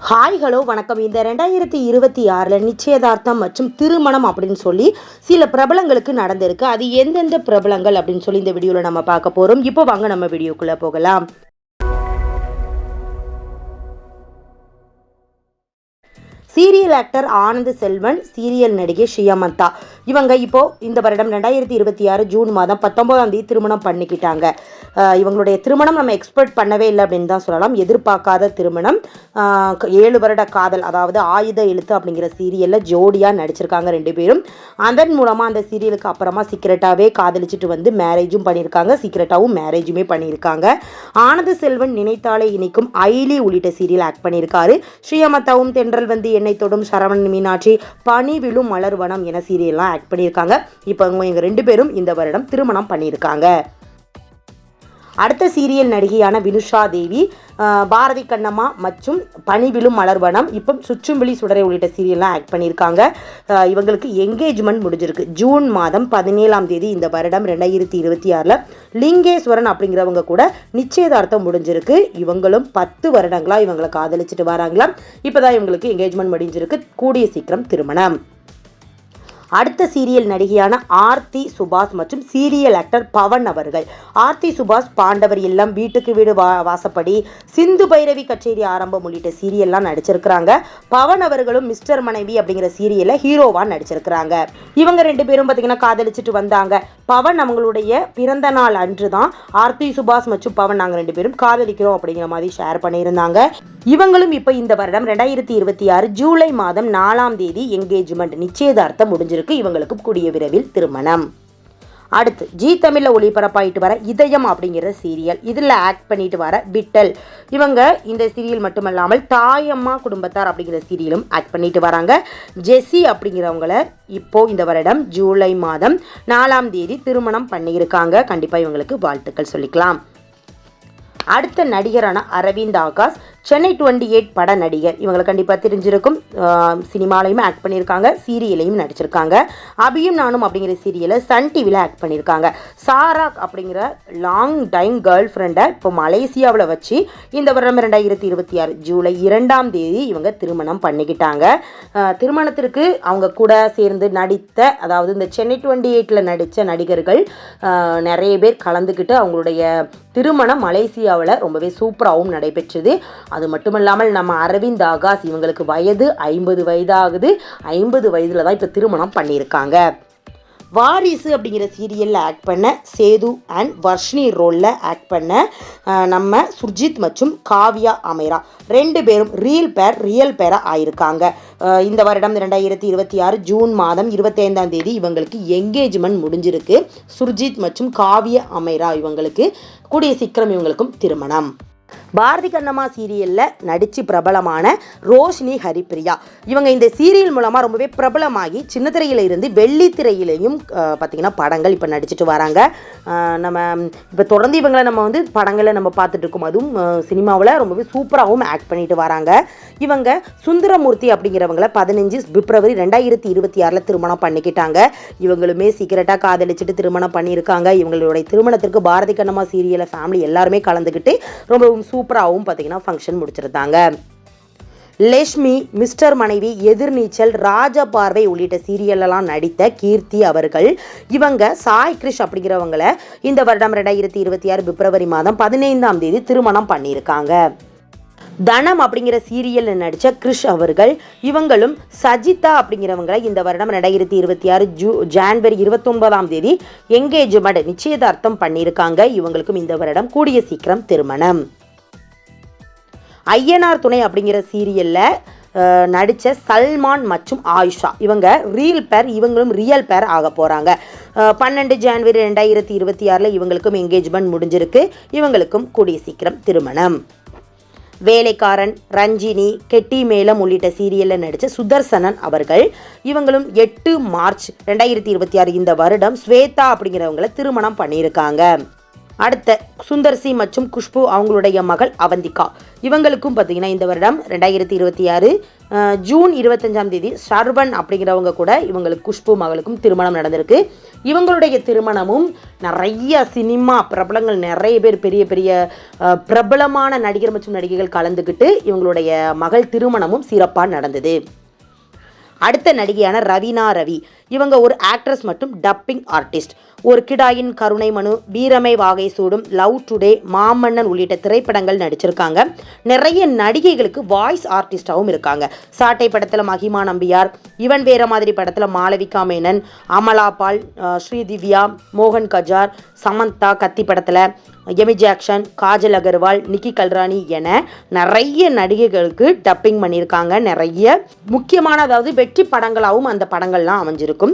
Hi hello வணக்கம். இந்த 2026 நிச்சயதார்த்தம் மற்றும் திருமணம் அப்படின்னு சொல்லி சில பிரபலங்களுக்கு நடந்திருக்கு. அது எந்தெந்த பிரபலங்கள் அப்படின்னு சொல்லி இந்த வீடியோவில் நம்ம பார்க்க போகிறோம். இப்போ வாங்க நம்ம வீடியோக்குள்ளே போகலாம். Serial actor Anand Selvan, serial நடிகை ஷியாமந்தா, இவங்க இப்போ இந்த வருடம் 2026 ஜூன் மாதம் 19ஆம் தேதி திருமணம் பண்ணிக்கிட்டாங்க. இவங்களுடைய திருமணம் நம்ம எக்ஸ்பெக்ட் பண்ணவே இல்லை அப்படின்னு தான் சொல்லலாம். எதிர்பார்க்காத திருமணம். 7 வருட காதல், அதாவது ஆயுத எழுத்து அப்படிங்கிற சீரியலில் ஜோடியாக நடிச்சிருக்காங்க ரெண்டு பேரும். அதன் மூலமாக அந்த சீரியலுக்கு அப்புறமா சீக்கிரட்டாகவே காதலிச்சுட்டு வந்து மேரேஜும் பண்ணியிருக்காங்க, சீக்கிரட்டாகவும் மேரேஜுமே பண்ணியிருக்காங்க. ஆனந்த் செல்வன் நினைத்தாலே இனிக்கும், ஐலி உள்ளிட்ட சீரியல் ஆக்ட் பண்ணியிருக்காரு. ஷியாமந்தாவும் தென்றல் வந்து என்னை தொடும், சரவணன் மீனாட்சி, பனி விழும் மலர்வனம் என சீரியல்லாம் ஆக்ட் பண்ணியிருக்காங்க. இப்போ இவங்க ரெண்டு பேரும் இந்த வருடம் திருமணம் பண்ணியிருக்காங்க. அடுத்த சீரியல் நடிகையான வினுஷா தேவி, பாரதி கண்ணம்மா மற்றும் பனிவிழும் மலர்வனம், இப்போ சுற்றும்புலி சுடரை உள்ளிட்ட சீரியல்லாம் ஆக்ட் பண்ணியிருக்காங்க. இவங்களுக்கு என்கேஜ்மெண்ட் முடிஞ்சிருக்கு. ஜூன் மாதம் 17ஆம் தேதி இந்த வருடம் 2026 லிங்கேஸ்வரன் அப்படிங்கிறவங்க கூட நிச்சயதார்த்தம் முடிஞ்சிருக்கு. இவங்களும் 10 வருடங்களா இவங்களை காதலிச்சுட்டு வராங்களாம். இப்போதான் இவங்களுக்கு என்கேஜ்மெண்ட் முடிஞ்சிருக்கு. கூடிய சீக்கிரம் திருமணம். அடுத்த சீரியல் நடிகையான ஆர்த்தி சுபாஷ் மற்றும் சீரியல் ஆக்டர் பவன் அவர்கள். ஆர்த்தி சுபாஷ் பாண்டவர் இல்லம், வீட்டுக்கு வீடு வாசப்படி, சிந்து பைரவி கச்சேரி ஆரம்பம் உள்ளிட்ட சீரியல்லாம் நடிச்சிருக்கிறாங்க. பவன் அவர்களும் மிஸ்டர் மனைவி அப்படிங்கிற சீரியல்ல ஹீரோவா நடிச்சிருக்கிறாங்க. இவங்க ரெண்டு பேரும் பார்த்தீங்கன்னா காதலிச்சுட்டு வந்தாங்க. பவன் அவங்களுடைய பிறந்த நாள் அன்று தான் ஆர்த்தி சுபாஷ் மற்றும் பவன் நாங்கள் ரெண்டு பேரும் காதலிக்கிறோம் அப்படிங்கிற மாதிரி ஷேர் பண்ணியிருந்தாங்க. இவங்களும் இப்போ இந்த வருடம் 2026 ஜூலை மாதம் 4ஆம் தேதி என்கேஜ்மெண்ட், நிச்சயதார்த்தம் முடிஞ்சிருக்கு. இவங்களுக்கு கூடிய விரைவில் திருமணம். அடுத்து ஜி தமிழ்ல ஒளிபரப்பாயிட்டு வர இதயம் அப்படிங்கிற சீரியல், இதில் ஆக்ட் பண்ணிட்டு வர விட்டல், இவங்க இந்த சீரியல் மட்டுமல்லாமல் தாயம்மா குடும்பத்தார் அப்படிங்கிற சீரியலும் ஆக்ட் பண்ணிட்டு வராங்க. ஜெஸி அப்படிங்கிறவங்கள இப்போ இந்த வருடம் ஜூலை மாதம் 4ஆம் தேதி திருமணம் பண்ணியிருக்காங்க. கண்டிப்பாக இவங்களுக்கு வாழ்த்துக்கள் சொல்லிக்கலாம். அடுத்த நடிகரான அரவிந்த் ஆகாஷ், சென்னை 28 பட நடிகர். இவங்களை கண்டிப்பாக தெரிஞ்சிருக்கும். சினிமாலையும் ஆக்ட் பண்ணியிருக்காங்க, சீரியலையும் நடிச்சிருக்காங்க. அபியும் நானும் அப்படிங்கிற சீரியலை சன் டிவியில் ஆக்ட் பண்ணியிருக்காங்க. சாராக் அப்படிங்கிற லாங் டைம் கேர்ள் ஃப்ரெண்டை இப்போ மலேசியாவில் வச்சு இந்த வருடம் 2026 ஜூலை 2ஆம் தேதி இவங்க திருமணம் பண்ணிக்கிட்டாங்க. திருமணத்திற்கு அவங்க கூட சேர்ந்து நடித்த, அதாவது இந்த சென்னை 28 நடித்த நடிகர்கள் நிறைய பேர் கலந்துக்கிட்டு அவங்களுடைய திருமணம் மலேசியாவில் ரொம்பவே சூப்பராகவும் நடைபெற்றது. அது மட்டும் இல்லாமல் நம்ம அரவிந்த் ஆகாஷ், இவங்களுக்கு வயது 50 வயதாகுது. 50 வயதில் தான் இப்போ திருமணம் பண்ணியிருக்காங்க. வாரிசு அப்படிங்கிற சீரியலில் ஆக்ட் பண்ண சேது அண்ட் வர்ஷினி ரோலில் ஆக்ட் பண்ண நம்ம சுர்ஜித் மற்றும் காவ்யா அமேரா ரெண்டு பேரும் ரியல் பேராக ஆயிருக்காங்க. இந்த வருடம் 2026 ஜூன் மாதம் 25ஆம் தேதி இவங்களுக்கு என்கேஜ்மெண்ட் முடிஞ்சிருக்கு. சுர்ஜித் மற்றும் காவ்யா அமேரா இவங்களுக்கு கூடிய சீக்கிரம் இவங்களுக்கும் திருமணம். பாரதி கண்ணம்மா சீரியலில் நடித்து பிரபலமான ரோஷினி ஹரிப்பிரியா, இவங்க இந்த சீரியல் மூலமாக ரொம்பவே பிரபலமாகி சின்ன திரையில இருந்து வெள்ளித்திரையிலையும் பார்த்திங்கன்னா படங்கள் இப்போ நடிச்சிட்டு வராங்க. நம்ம இப்போ தொடர்ந்து இவங்களை நம்ம வந்து படங்களை நம்ம பார்த்துட்டு இருக்கோம். அதுவும் சினிமாவில் ரொம்பவே சூப்பராகவும் ஆக்ட் பண்ணிட்டு வராங்க. இவங்க சுந்தரமூர்த்தி அப்படிங்கிறவங்கள 15 பிப்ரவரி 2026 திருமணம் பண்ணிக்கிட்டாங்க. இவங்களுமே சீக்கிரட்டாக காதலிச்சுட்டு திருமணம் பண்ணியிருக்காங்க. இவங்களுடைய திருமணத்திற்கு பாரதி கண்ணம்மா சீரியலை ஃபேமிலி எல்லாருமே கலந்துக்கிட்டு ரொம்பவும் சூப்பராகவும் பார்த்தீங்கன்னா ஃபங்க்ஷன் முடிச்சிருந்தாங்க. லட்சுமி, மிஸ்டர் மனைவி, எதிர்நீச்சல், ராஜபார்வை உள்ளிட்ட சீரியலெல்லாம் நடித்த கீர்த்தி அவர்கள், இவங்க சாய் கிருஷ் அப்படிங்கிறவங்கள இந்த வருடம் 2026 பிப்ரவரி மாதம் 15ஆம் தேதி திருமணம் பண்ணியிருக்காங்க. தனம் அப்படிங்கிற சீரியலில் நடித்த கிருஷ் அவர்கள், இவங்களும் சஜிதா அப்படிங்கிறவங்களை இந்த வருடம் 2026 ஜான்வரி 29ஆம் தேதி என்கேஜ்மெண்ட், நிச்சயதார்த்தம் பண்ணியிருக்காங்க. இவங்களுக்கும் இந்த வருடம் கூடிய சீக்கிரம் திருமணம். ஐயனார் துணை அப்படிங்கிற சீரியலில் நடித்த சல்மான் மற்றும் ஆயிஷா, இவங்க இவங்களும் ரியல் பேர் ஆக போகிறாங்க. 12 ஜான்வரி 2026 இவங்களுக்கும் என்கேஜ்மெண்ட் முடிஞ்சிருக்கு. இவங்களுக்கும் கூடிய சீக்கிரம் திருமணம். வேலைக்காரன், ரஞ்சினி, கெட்டி மேளம் உள்ளிட்ட சீரியலில் நடித்த சுதர்சனன் அவர்கள், இவங்களும் 8 மார்ச் 2026 இந்த வருடம் ஸ்வேதா அப்படிங்கிறவங்களை திருமணம் பண்ணியிருக்காங்க. அடுத்த சுந்தர்சி மற்றும் குஷ்பு அவங்களுடைய மகள் அவந்திகா, இவங்களுக்கும் பார்த்தீங்கன்னா இந்த வருடம் 2026 ஜூன் 25ஆம் தேதி சர்வன் அப்படிங்கிறவங்க கூட இவங்களுக்கு குஷ்பு மகளுக்கும் திருமணம் நடந்திருக்கு. இவங்களுடைய திருமணமும் நிறைய சினிமா பிரபலங்கள், நிறைய பேர், பெரிய பெரிய பிரபலமான நடிகர் மற்றும் நடிகைகள் கலந்துக்கிட்டு இவங்களுடைய மகள் திருமணமும் சிறப்பாக நடந்தது. அடுத்த நடிகையான ரவீனா ரவி, இவங்க ஒரு ஆக்ட்ரஸ் மற்றும் டப்பிங் ஆர்டிஸ்ட். ஒரு கிடாயின் கருணை மனு, வீரமை வாகை சூடும், லவ் டுடே, மாமன்னன் உள்ளிட்ட திரைப்படங்கள் நடிச்சிருக்காங்க. நிறைய நடிகைகளுக்கு வாய்ஸ் ஆர்டிஸ்டாகவும் இருக்காங்க. சாட்டை படத்தில் மகிமா நம்பியார், இவன் வேற மாதிரி படத்தில் மாளவிகா மேனன், அமலா பால், ஸ்ரீதிவ்யா, மோகன் கஜார், சமந்தா கத்தி படத்தில், எமி ஜாக்சன், காஜல் அகர்வால், நிக்கி கல்ராணி என நிறைய நடிகைகளுக்கு டப்பிங் பண்ணியிருக்காங்க. நிறைய முக்கியமான, அதாவது வெற்றி படங்களாகவும் அந்த படங்கள்லாம் அமைஞ்சிருக்கும்.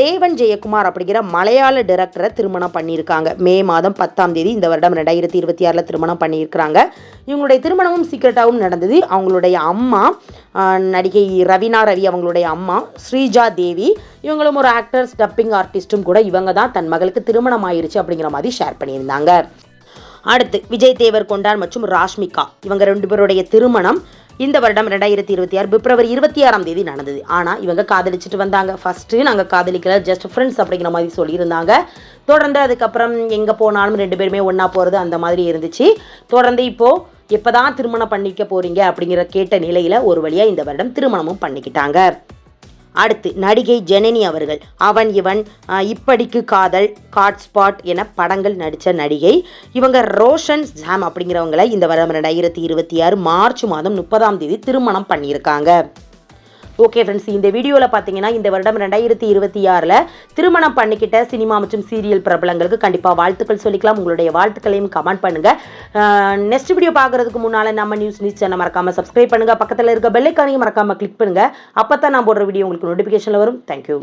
தேவன் ஜெயக்குமார் அப்படிங்கிற மலையாள டைரக்டரை திருமணம் பண்ணியிருக்காங்க. மே மாதம் 10ஆம் தேதி இந்த வருடம் 2026 திருமணம் பண்ணியிருக்கிறாங்க. இவங்களுடைய திருமணமும் சீக்கிரட்டாகவும் நடந்தது. அவங்களுடைய அம்மா நடிகை ரவீனா ரவி, அவங்களுடைய அம்மா ஸ்ரீஜா தேவி, இவங்களும் ஒரு ஆக்டர்ஸ் டப்பிங் ஆர்டிஸ்டும் கூட. இவங்க தான் தன் மகளுக்கு திருமணம் ஆயிருச்சு அப்படிங்கிற மாதிரி ஷேர் பண்ணியிருந்தாங்க. அடுத்து விஜய் தேவர்கொண்டார் மற்றும் ராஷ்மிகா, இவங்க 2 பேருடைய திருமணம் இந்த வருடம் 2026 பிப்ரவரி 26ஆம் தேதி நடந்தது. ஆனால் இவங்க காதலிச்சுட்டு வந்தாங்க. ஃபர்ஸ்ட்டு நாங்கள் காதலிக்கல, ஜஸ்ட் ஃப்ரெண்ட்ஸ் அப்படிங்கிற மாதிரி சொல்லியிருந்தாங்க. தொடர்ந்து அதுக்கப்புறம் எங்கே போனாலும் 2 பேருமே ஒன்றா போகிறது அந்த மாதிரி இருந்துச்சு. தொடர்ந்து இப்போது எப்போதான் திருமணம் பண்ணிக்க போகிறீங்க அப்படிங்கிற கேட்ட நிலையில் ஒரு வழியாக இந்த வருடம் திருமணமும் பண்ணிக்கிட்டாங்க. அடுத்து நடிகை ஜெனனி அவர்கள், அவன் இவன், இப்படிக்கு காதல், ஹாட்ஸ்பாட் என படங்கள் நடித்த நடிகை. இவங்க ரோஷன் ஜாம் அப்படிங்கிறவங்களை இந்த வருடம் 2026 மார்ச் மாதம் 30ஆம் தேதி திருமணம் பண்ணியிருக்காங்க. ஓகே ஃப்ரெண்ட்ஸ், இந்த வீடியோவில் பார்த்தீங்கன்னா இந்த வருடம் 2026 திருமணம் பண்ணிக்கிட்ட சினிமா மற்றும் சீரியல் பிரபலங்களுக்கு கண்டிப்பாக வாழ்த்துக்கள் சொல்லிக்கலாம். உங்களுடைய வாழ்த்துக்களையும் கமெண்ட் பண்ணுங்கள். நெக்ஸ்ட் வீடியோ பார்க்குறதுக்கு முன்னால் நம்ம நியூஸ் சேனல் மறக்காமல் சப்ஸ்கிரைப் பண்ணுங்கள். பக்கத்தில் இருக்க பெல் ஐகானையும் மறக்காமல் கிளிக் பண்ணுங்கள். அப்போ தான் நான் போடுற வீடியோ உங்களுக்கு நோட்டிஃபிகேஷனில் வரும். தேங்க்யூ.